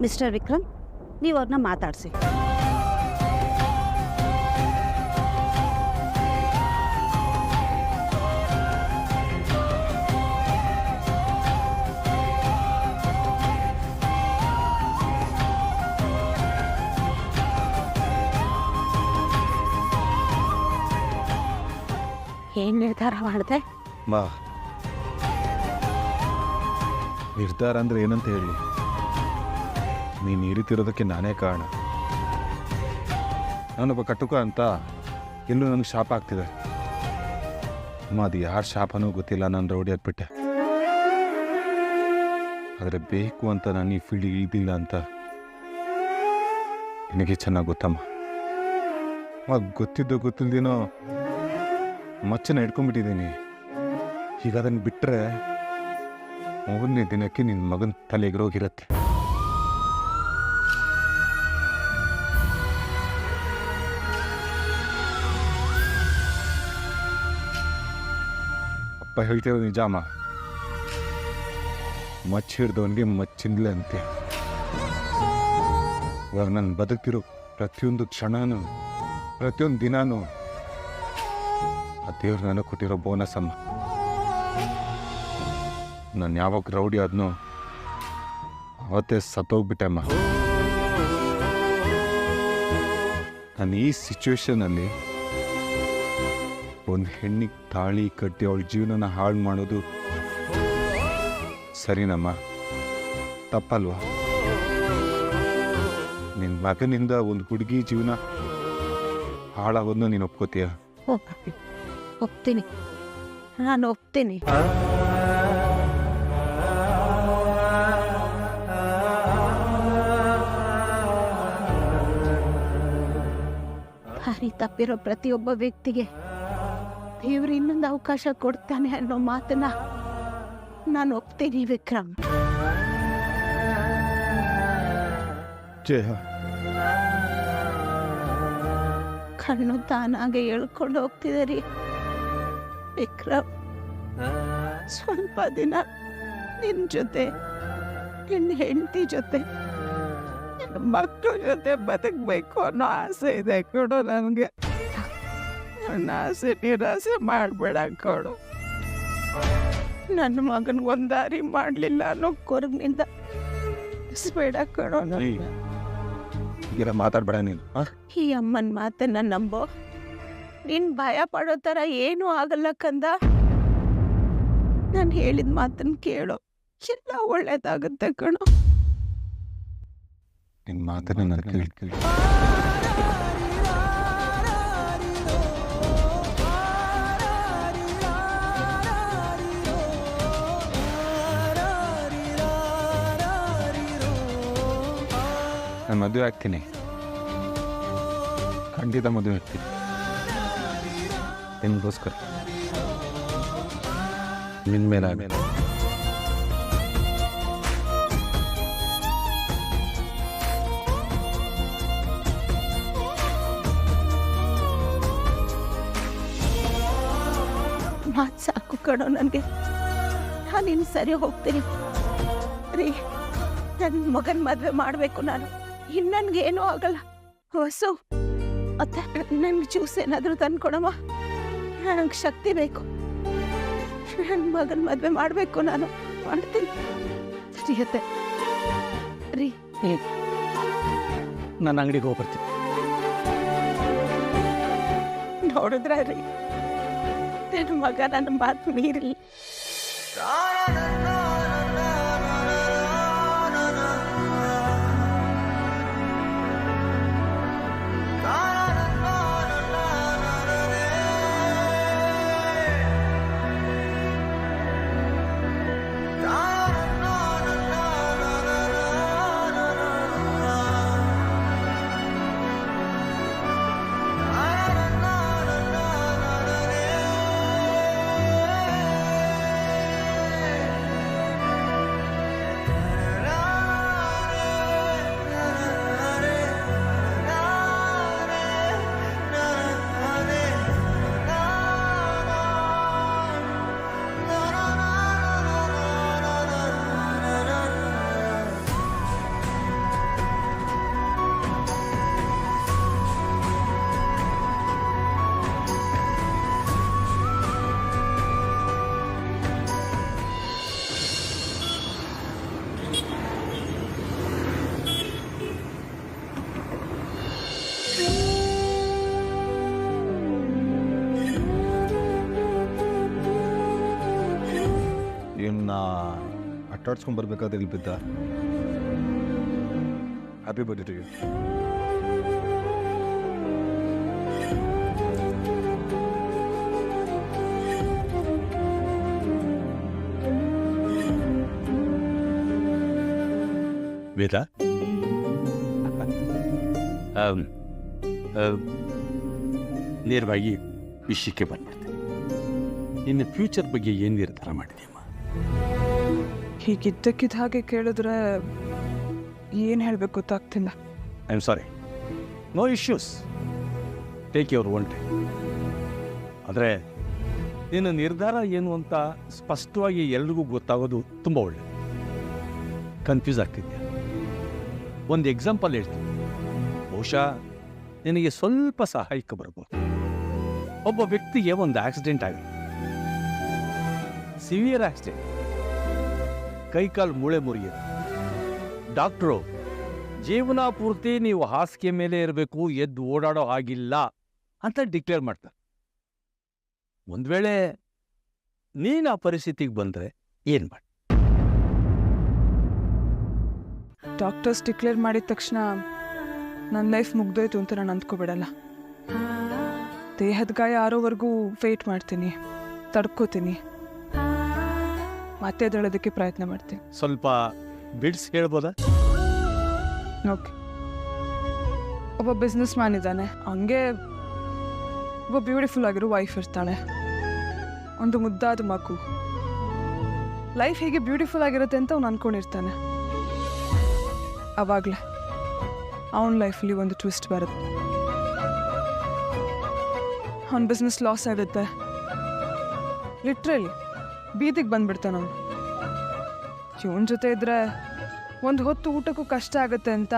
Mister Vikram, ನೀವು ಅವ್ರನ್ನ ಮಾತಾಡಿಸಿ. ಏನು ನಿರ್ಧಾರ ಮಾಡಿದೆ? ಮಾ, ನಿರ್ಧಾರ ಅಂದ್ರೆ ಏನಂತ ಹೇಳಿ, ನೀನು ಈ ರೀತಿ ಇರೋದಕ್ಕೆ ನಾನೇ ಕಾರಣ. ನಾನೊಬ್ಬ ಕಟುಕ ಅಂತ ಎಲ್ಲೂ ನನಗೆ ಶಾಪ ಆಗ್ತಿದೆ. ಅಮ್ಮ, ಅದು ಯಾರ ಶಾಪನೂ ಗೊತ್ತಿಲ್ಲ, ನಾನು ರೌಡಿ ಆಗ್ಬಿಟ್ಟೆ. ಆದರೆ ಬೇಕು ಅಂತ ನಾನು ಈ ಫೀಲ್ಡ್ ಇಳಿದಿಲ್ಲ ಅಂತ ನಿನಗೆ ಚೆನ್ನಾಗಿ ಗೊತ್ತಮ್ಮ. ಗೊತ್ತಿದ್ದು ಗೊತ್ತಿಲ್ದೇನೋ ಮಚ್ಚನ ಇಟ್ಕೊಂಡ್ಬಿಟ್ಟಿದ್ದೀನಿ. ಈಗ ಅದನ್ನು ಬಿಟ್ಟರೆ 3ನೇ ದಿನಕ್ಕೆ ನಿನ್ನ ಮಗನ ತಲೆಗಿರೋಗಿರತ್ತೆ. ಅಪ್ಪ ಹೇಳ್ತಿರೋದು ನಿಜಾಮ. ಮಚ್ಚ ಹಿಡ್ದವನಿಗೆ ಮಚ್ಚಿಂದಲೇ ಅಂತೆ. ಇವಾಗ ನಾನು ಬದುಕ್ತಿರೋ ಪ್ರತಿಯೊಂದು ಕ್ಷಣನೂ, ಪ್ರತಿಯೊಂದು ದಿನಾನೂ ಆ ದೇವ್ರು ನನಗೆ ಕೊಟ್ಟಿರೋ ಬೋನಸ್ ಅಮ್ಮ. ನಾನು ಯಾವಾಗ ರೌಡಿ ಆದ್ನೋ ಅವತ್ತೇ ಸತ್ತೋಗ್ಬಿಟ್ಟೆ ಅಮ್ಮ. ನಾನು ಈ ಸಿಚುವೇಶನಲ್ಲಿ ಒಂದು ಹೆಣ್ಣಿಗೆ ತಾಳಿ ಕಟ್ಟಿ ಅವಳ ಜೀವನನ ಹಾಳು ಮಾಡೋದು ಸರಿನಮ್ಮ? ತಪ್ಪಲ್ವಾ? ನಿನ್ನ ಮಗನಿಂದ ಒಂದು ಹುಡುಗಿ ಜೀವನ ಹಾಳಾಗೋದನ್ನ ನೀನು ಒಪ್ಕೋತೀಯ? ಒಪ್ತೀನಿ, ನಾನು ಒಪ್ತೀನಿ. ದಾರಿ ತಪ್ಪಿರೋ ಪ್ರತಿಯೊಬ್ಬ ವ್ಯಕ್ತಿಗೆ ದೇವರು ಇನ್ನೊಂದು ಅವಕಾಶ ಕೊಡ್ತಾನೆ ಅನ್ನೋ ಮಾತನ್ನ ನಾನು ಒಪ್ತೀನಿ ವಿಕ್ರಮ್. ಜಯ, ಕಣ್ಣು ತಾನಾಗೆ ಎಳ್ಕೊಂಡು ಹೋಗ್ತಿದೆ ರೀ ವಿಕ್ರಮ್. ಸ್ವಲ್ಪ ದಿನ ನಿನ್ನ ಜೊತೆ, ನಿನ್ನ ಹೆಂಡತಿ ಜೊತೆ, ನಿನ್ನ ಮಕ್ಕಳ ಜೊತೆ ಬದುಕಬೇಕು ಅನ್ನೋ ಆಸೆ ಇದೆ ಕೊಡು ನನಗೆ. ನನ್ನ ಆಸೆ ನಿರಾಸೆ ಮಾಡಬೇಡ ಕೊಡು. ನನ್ನ ಮಗನಿಗೆ ದಾರಿ ಮಾಡಲಿಲ್ಲ ಅನ್ನೋ ಕೊರಗಿನಿಂದ ಬೇಡ ಕೊಡೋ. ಹೀಗೆಲ್ಲ ಮಾತಾಡ್ಬೇಡ ನೀನು. ಈ ಅಮ್ಮನ ಮಾತನ್ನ ನಂಬೋ. ನೀನ್ ಭಯ ಪಡೋ ಥರ ಏನೂ ಆಗಲ್ಲ ಕಂದ. ನಾನು ಹೇಳಿದ ಮಾತನ್ನ ಕೇಳೋ, ಎಲ್ಲ ಒಳ್ಳೇದಾಗುತ್ತೆ ಕಣೋ. ನಿನ್ನ ಮಾತನ್ನ ನಾನು ಕೇಳಿ ನಾನು ಮದುವೆ ಆಗ್ತೀನಿ. ಖಂಡಿತ ಮದುವೆ ಆಗ್ತೀನಿ ನಿಮಗೋಸ್ಕರ. ನಿನ್ನ ಮೇಲೆ ಮಾತು ಸಾಕು ಕಣೋ ನನಗೆ. ನಾನು ಇನ್ನು ಸರಿ ಹೋಗ್ತೀನಿ ರೀ. ನನ್ನ ಮಗನ ಮದುವೆ ಮಾಡಬೇಕು ನಾನು. ಇನ್ನು ನನಗೇನೂ ಆಗಲ್ಲ. ಹೊಸು ಮತ್ತೆ ನನಗೆ ಜ್ಯೂಸ್ ಏನಾದರೂ ತಂದ್ಕೊಡಮ್ಮ. ನನಗೆ ಶಕ್ತಿ ಬೇಕು. ನನ್ನ ಮಗನ ಮದುವೆ ಮಾಡಬೇಕು ನಾನು. ಮಾಡ್ತೀನಿ. ಸರಿಯತ್ತೆ ರೀ. ನನ್ನ ಅಂಗಡಿಗೆ ಹೋಗ್ಬರ್ತೀನಿ. ನೋಡಿದ್ರ ರೀ, ನನ್ನ ಮಗ ನನ್ನ ಮಾತು ಮೀರಲಿ. ಆಟಾಡ್ಸ್ಕೊಂಡ್ಬರ್ಬೇಕಾದ್ರೆ ಇಲ್ಲಿ ಬಿದ್ದ. Happy birthday to you. Veda, ನೇರವಾಗಿ ವಿಷಯಕ್ಕೆ ಬಂದ್ಬಿಡ್ತೀನಿ. ನಿನ್ನ ಫ್ಯೂಚರ್ ಬಗ್ಗೆ ಏನು ನಿರ್ಧಾರ ಮಾಡಿದೆಯಮ್ಮ? ಹೀಗಿದ್ದಕ್ಕಿದ್ದ ಹಾಗೆ ಕೇಳಿದ್ರೆ ಏನು ಹೇಳಬೇಕು ಗೊತ್ತಾಗ್ತಿಲ್ಲ. I am sorry, no issues, take your own time. ಆದರೆ ನಿನ್ನ ನಿರ್ಧಾರ ಏನು ಅಂತ ಸ್ಪಷ್ಟವಾಗಿ ಎಲ್ರಿಗೂ ಗೊತ್ತಾಗೋದು ತುಂಬ ಒಳ್ಳೆಯದು. ಕನ್ಫ್ಯೂಸ್ ಆಗ್ತಿದ್ಯಾ? ಒಂದು ಎಕ್ಸಾಂಪಲ್ ಹೇಳ್ತೀನಿ, ಬಹುಶಃ ನಿನಗೆ ಸ್ವಲ್ಪ ಸಹಾಯಕ್ಕೆ ಬರ್ಬೋದು. ಒಬ್ಬ ವ್ಯಕ್ತಿಗೆ ಒಂದು ಆಕ್ಸಿಡೆಂಟ್ ಆಗಿದೆ, ಸಿವಿಯರ್ ಆಕ್ಸಿಡೆಂಟ್, ಕೈಕಾಲು ಮೂಳೆ ಮುರಿಯಿದೆ. ಡಾಕ್ಟ್ರು ಜೀವನ ಪೂರ್ತಿ ನೀವು ಹಾಸಿಗೆ ಮೇಲೆ ಇರಬೇಕು, ಎದ್ದು ಓಡಾಡೋ ಹಾಗಿಲ್ಲ ಅಂತ ಡಿಕ್ಲೇರ್ ಮಾಡ್ತಾರೆ. ಒಂದು ವೇಳೆ ನೀನು ಆ ಪರಿಸ್ಥಿತಿಗೆ ಬಂದರೆ ಏನು ಮಾಡಿ? ಡಾಕ್ಟರ್ಸ್ ಡಿಕ್ಲೇರ್ ಮಾಡಿದ ತಕ್ಷಣ ನನ್ನ ಲೈಫ್ ಮುಗ್ದೋಯ್ತು ಅಂತ ನಾನು ಅಂದ್ಕೋಬಿಡಲ್ಲ. ದೇಹದ ಗಾಯ ಆರೋವರೆಗೂ ವೇಟ್ ಮಾಡ್ತೀನಿ, ತಡ್ಕೋತೀನಿ, ಮತ್ತೆ ಎದ್ದೇಳೋದಕ್ಕೆ ಪ್ರಯತ್ನ ಮಾಡ್ತೀನಿ. ಸ್ವಲ್ಪ ಬಿಡ್ಸ್ ಹೇಳ್ಬೋದಾ? ಓಕೆ, ಒಬ್ಬ ಬಿಸ್ನೆಸ್ ಮ್ಯಾನ್ ಇದ್ದಾನೆ, ಹಂಗೆ ಒಬ್ಬ ಬ್ಯೂಟಿಫುಲ್ ಆಗಿರೋ ವೈಫ್ ಇರ್ತಾಳೆ, ಒಂದು ಮುದ್ದಾದ ಮಗು. ಲೈಫ್ ಹೇಗೆ ಬ್ಯೂಟಿಫುಲ್ ಆಗಿರುತ್ತೆ ಅಂತ ಅವ್ನು ಅಂದ್ಕೊಂಡಿರ್ತಾನೆ. ಆವಾಗಲೇ ಅವನ ಲೈಫಲ್ಲಿ ಒಂದು ಟ್ವಿಸ್ಟ್ ಬರುತ್ತೆ. ಅವನ ಬಿಸ್ನೆಸ್ ಲಾಸ್ ಆಗುತ್ತೆ, ಲಿಟ್ರಲಿ ಬೀದಿಗೆ ಬಂದ್ಬಿಡ್ತಾನೆ ಅವನು. ಇವನ ಜೊತೆ ಇದ್ರೆ ಒಂದು ಹೊತ್ತು ಊಟಕ್ಕೂ ಕಷ್ಟ ಆಗುತ್ತೆ ಅಂತ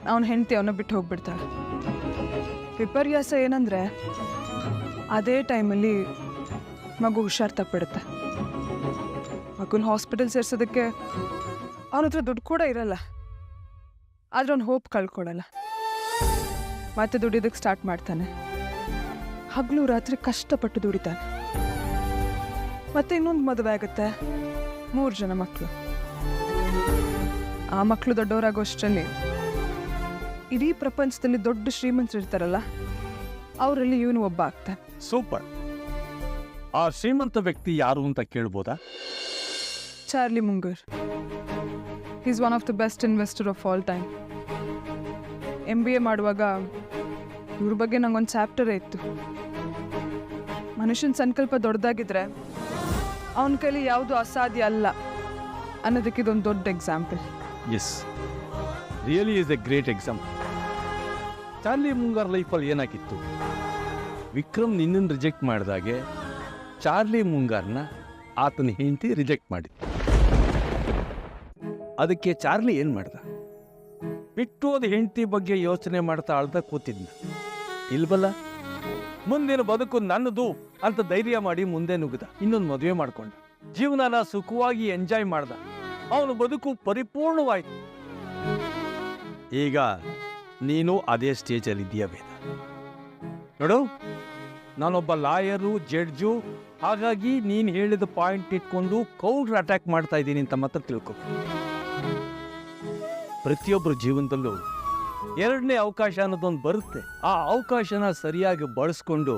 ಅವನ ಹೆಂಡತಿ ಅವನ್ನ ಬಿಟ್ಟು ಹೋಗ್ಬಿಡ್ತಾಳೆ. ವಿಪರ್ಯಾಸ ಏನಂದರೆ ಅದೇ ಟೈಮಲ್ಲಿ ಮಗು ಹುಷಾರು ತಪ್ಪಿಡುತ್ತೆ. ಮಗುನ ಹಾಸ್ಪಿಟಲ್ ಸೇರಿಸೋದಕ್ಕೆ ಅವನ ಹತ್ರ ದುಡ್ಡು ಕೂಡ ಇರಲ್ಲ. ಆದರೆ ಅವ್ನು ಹೋಪ್ ಕಳ್ಕೊಡಲ್ಲ, ಮತ್ತೆ ದುಡಿಯೋದಕ್ಕೆ ಸ್ಟಾರ್ಟ್ ಮಾಡ್ತಾನೆ. ಹಗಲು ರಾತ್ರಿ ಕಷ್ಟಪಟ್ಟು ದುಡಿತಾನೆ. ಮತ್ತೆ ಇನ್ನೊಂದು ಮದುವೆ ಆಗುತ್ತೆ, 3 ಜನ ಮಕ್ಕಳು. ಆ ಮಕ್ಕಳು ದೊಡ್ಡವರಾಗೋಷ್ಟರಲ್ಲಿ ಇಡೀ ಪ್ರಪಂಚದಲ್ಲಿ ದೊಡ್ಡ ಶ್ರೀಮಂತರು ಇರ್ತಾರಲ್ಲ, ಅವರಲ್ಲಿ ಇವನು ಒಬ್ಬ ಆಗ್ತಾನೆ. ಸೂಪರ್. ಆ ಶ್ರೀಮಂತ ವ್ಯಕ್ತಿ ಯಾರು ಅಂತ ಕೇಳ್ಬೋದಾ? Charlie Munger. Is one of the best investor of all time. MBA ಮಾಡುವಾಗ ಇವ್ರ ಬಗ್ಗೆ ನಂಗೊಂದು ಚಾಪ್ಟರೇ ಇತ್ತು. ಮನುಷ್ಯನ ಸಂಕಲ್ಪ ದೊಡ್ಡದಾಗಿದ್ರೆ ಅವನ ಕೈಲಿ ಯಾವುದು ಅಸಾಧ್ಯ ಅಲ್ಲ ಅನ್ನೋದಕ್ಕೆ ಇದೊಂದು ದೊಡ್ಡ example. Yes, really is a great example. Charlie ಮುಂಗಾರ್ ಲೈಫಲ್ಲಿ ಏನಾಗಿತ್ತು? ವಿಕ್ರಮ್ ನಿನ್ನನ್ನು ರಿಜೆಕ್ಟ್ ಮಾಡಿದಾಗೆ ಚಾರ್ಲಿ ಮುಂಗಾರ್ನ ಆತನ ಹೆಂಡತಿ ರಿಜೆಕ್ಟ್ ಮಾಡಿದ್ದ. ಅದಕ್ಕೆ ಚಾರ್ಲಿ ಏನು ಮಾಡ್ದ? ಬಿಟ್ಟೋದ ಹೆಂಡತಿ ಬಗ್ಗೆ ಯೋಚನೆ ಮಾಡ್ತಾ ಅಳ್ದ ಕೂತಿದ್ನ. ಇಲ್ವಲ್ಲ, ಮುಂದಿನ ಬದುಕು ನನ್ನದು ಅಂತ ಧೈರ್ಯ ಮಾಡಿ ಮುಂದೆ ನುಗ್ಗದ. ಇನ್ನೊಂದು ಮದುವೆ ಮಾಡ್ಕೊಂಡ, ಜೀವನನ ಸುಖವಾಗಿ ಎಂಜಾಯ್ ಮಾಡ್ದ. ಅವನ ಬದುಕು ಪರಿಪೂರ್ಣವಾಯಿತು. ಈಗ ನೀನು ಅದೇ ಸ್ಟೇಜಲ್ಲಿ ಇದೆಯಾ ವೇದ? ನೋಡು, ನಾನೊಬ್ಬ ಲಾಯರು, ಜಡ್ಜು, ಹಾಗಾಗಿ ನೀನು ಹೇಳಿದ ಪಾಯಿಂಟ್ ಇಟ್ಕೊಂಡು ಕೌಂಟರ್ ಅಟ್ಯಾಕ್ ಮಾಡ್ತಾ ಇದ್ದೀನಿ ಅಂತ ಮಾತ್ರ ತಿಳ್ಕೊ. ಪ್ರತಿಯೊಬ್ಬರ ಜೀವನದಲ್ಲೂ 2ನೇ ಅವಕಾಶ ಅನ್ನೋದೊಂದು ಬರುತ್ತೆ. ಆ ಅವಕಾಶನ ಸರಿಯಾಗಿ ಬಳಸ್ಕೊಂಡು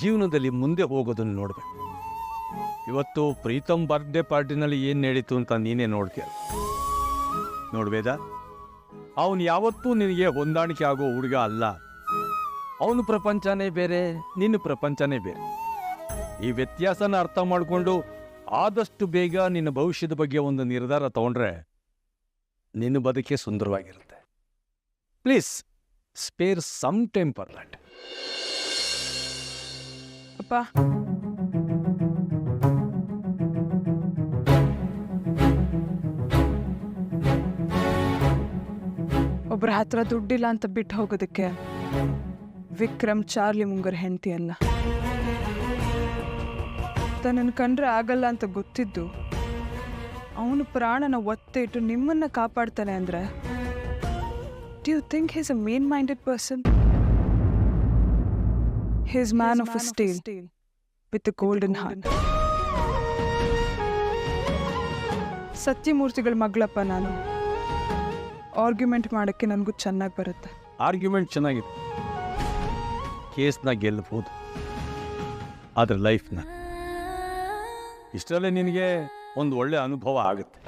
ಜೀವನದಲ್ಲಿ ಮುಂದೆ ಹೋಗೋದನ್ನು ನೋಡ್ಬೇಕು. ಇವತ್ತು ಪ್ರೀತಮ್ ಬರ್ತ್ಡೇ ಪಾರ್ಟಿನಲ್ಲಿ ಏನು ನಡೀತು ಅಂತ ನೀನೇ ನೋಡ್ತೀಯ. ನೋಡ್ಬೇದ, ಅವನು ಯಾವತ್ತೂ ನಿನಗೆ ಹೊಂದಾಣಿಕೆ ಆಗೋ ಹುಡುಗ ಅಲ್ಲ. ಅವನ ಪ್ರಪಂಚನೇ ಬೇರೆ, ನಿನ್ನ ಪ್ರಪಂಚನೇ ಬೇರೆ. ಈ ವ್ಯತ್ಯಾಸನ ಅರ್ಥ ಮಾಡಿಕೊಂಡು ಆದಷ್ಟು ಬೇಗ ನಿನ್ನ ಭವಿಷ್ಯದ ಬಗ್ಗೆ ಒಂದು ನಿರ್ಧಾರ ತಗೊಂಡ್ರೆ ನಿನ್ನ ಬದುಕೆ ಸುಂದರವಾಗಿರುತ್ತೆ. Please spare some time for that. ಅಪ್ಪ, ಒಬ್ಬರ ಹತ್ರ ದುಡ್ಡಿಲ್ಲ ಅಂತ ಬಿಟ್ಟು ಹೋಗೋದಕ್ಕೆ ವಿಕ್ರಮ್ ಚಾರ್ಲಿ ಮುಂಗರ್ ಹೆಂಡತಿ ಅಲ್ಲ. ತನ್ನನ್ನು ಕಂಡ್ರೆ ಆಗಲ್ಲ ಅಂತ ಗೊತ್ತಿದ್ದು ಅವನು ಪ್ರಾಣನ ಒತ್ತೆ ಇಟ್ಟು ನಿಮ್ಮನ್ನ ಕಾಪಾಡ್ತಾನೆ ಅಂದ್ರೆ, do you think he's a main minded person? He's man of steel with a golden heart. ಸತ್ಯಮೂರ್ತಿಗಳ ಮಗಳಪ್ಪ ನಾನು. ಆರ್ಗ್ಯುಮೆಂಟ್ ಮಾಡೋಕ್ಕೆ ನನಗೂ ಚೆನ್ನಾಗಿ ಬರುತ್ತೆ. ಆರ್ಗ್ಯುಮೆಂಟ್ ಚೆನ್ನಾಗಿದೆ, ಕೇಸ್ನ ಗೆಲ್ಲಬಹುದು, ಆದರೆ ಲೈಫ್ನ ಇಷ್ಟರಲ್ಲೇ ನಿನಗೆ ಒಂದು ಒಳ್ಳೆ ಅನುಭವ ಆಗುತ್ತೆ.